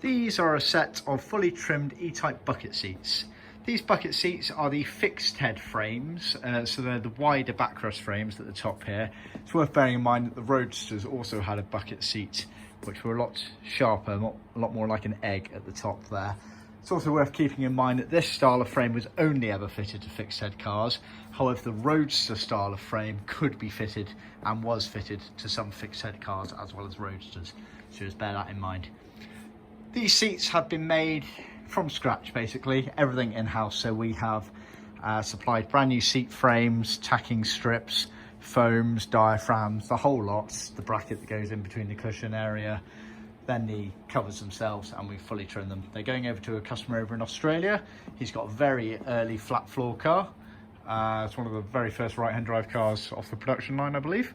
These are a set of fully trimmed E-Type bucket seats. These bucket seats are the fixed head frames, so they're the wider backrest frames at the top here. It's worth bearing in mind that the Roadsters also had a bucket seat, which were a lot sharper, a lot more like an egg at the top there. It's also worth keeping in mind that this style of frame was only ever fitted to fixed head cars. However, the Roadster style of frame could be fitted and was fitted to some fixed head cars as well as Roadsters, so just bear that in mind. These seats have been made from scratch, basically, everything in-house. So we have supplied brand new seat frames, tacking strips, foams, diaphragms, the whole lot, the bracket that goes in between the cushion area, then the covers themselves, and we fully trim them. They're going over to a customer over in Australia. He's got a very early flat floor car. It's one of the very first right-hand drive cars off the production line, I believe.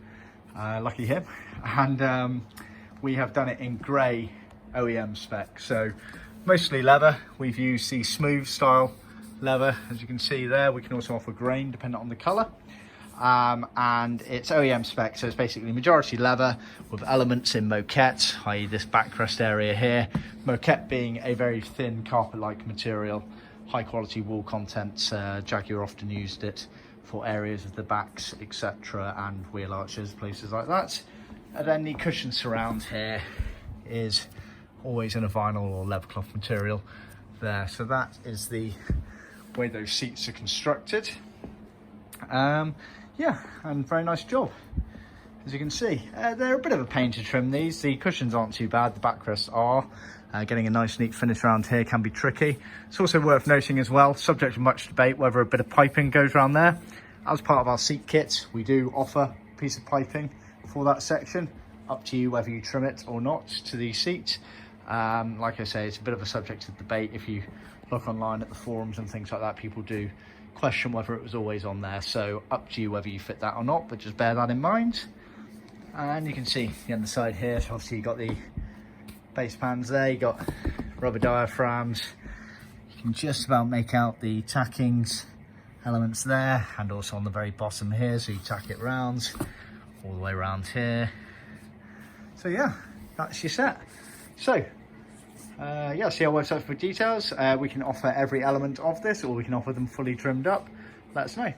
Lucky him. And we have done it in grey OEM spec, so mostly leather. We've used the smooth style leather, as you can see there. We can also offer grain depending on the colour, and it's OEM spec, so it's basically majority leather with elements in moquette, i.e. this backrest area here. Moquette being a very thin carpet-like material, high quality wool content. Jaguar often used it for areas of the backs, etc., and wheel arches, places like that. And then the cushion surround here is always in a vinyl or leather cloth material there. So that is the way those seats are constructed. Yeah, and very nice job, as you can see. They're a bit of a pain to trim these. The cushions aren't too bad, the backrests are. Getting a nice neat finish around here can be tricky. It's also worth noting as well, subject to much debate, whether a bit of piping goes around there. As part of our seat kit, we do offer a piece of piping for that section. Up to you whether you trim it or not to the seat. Like I say, it's a bit of a subject of debate. If you look online at the forums and things like that, people do question whether it was always on there, so up to you whether you fit that or not, but just bear that in mind. And you can see the underside here, so obviously you got the base pans there, you got rubber diaphragms, you can just about make out the tackings elements there, and also on the very bottom here, so you tack it round all the way around here. So yeah, that's your set. So yeah, see our website for details. We can offer every element of this, or we can offer them fully trimmed up. Let us know.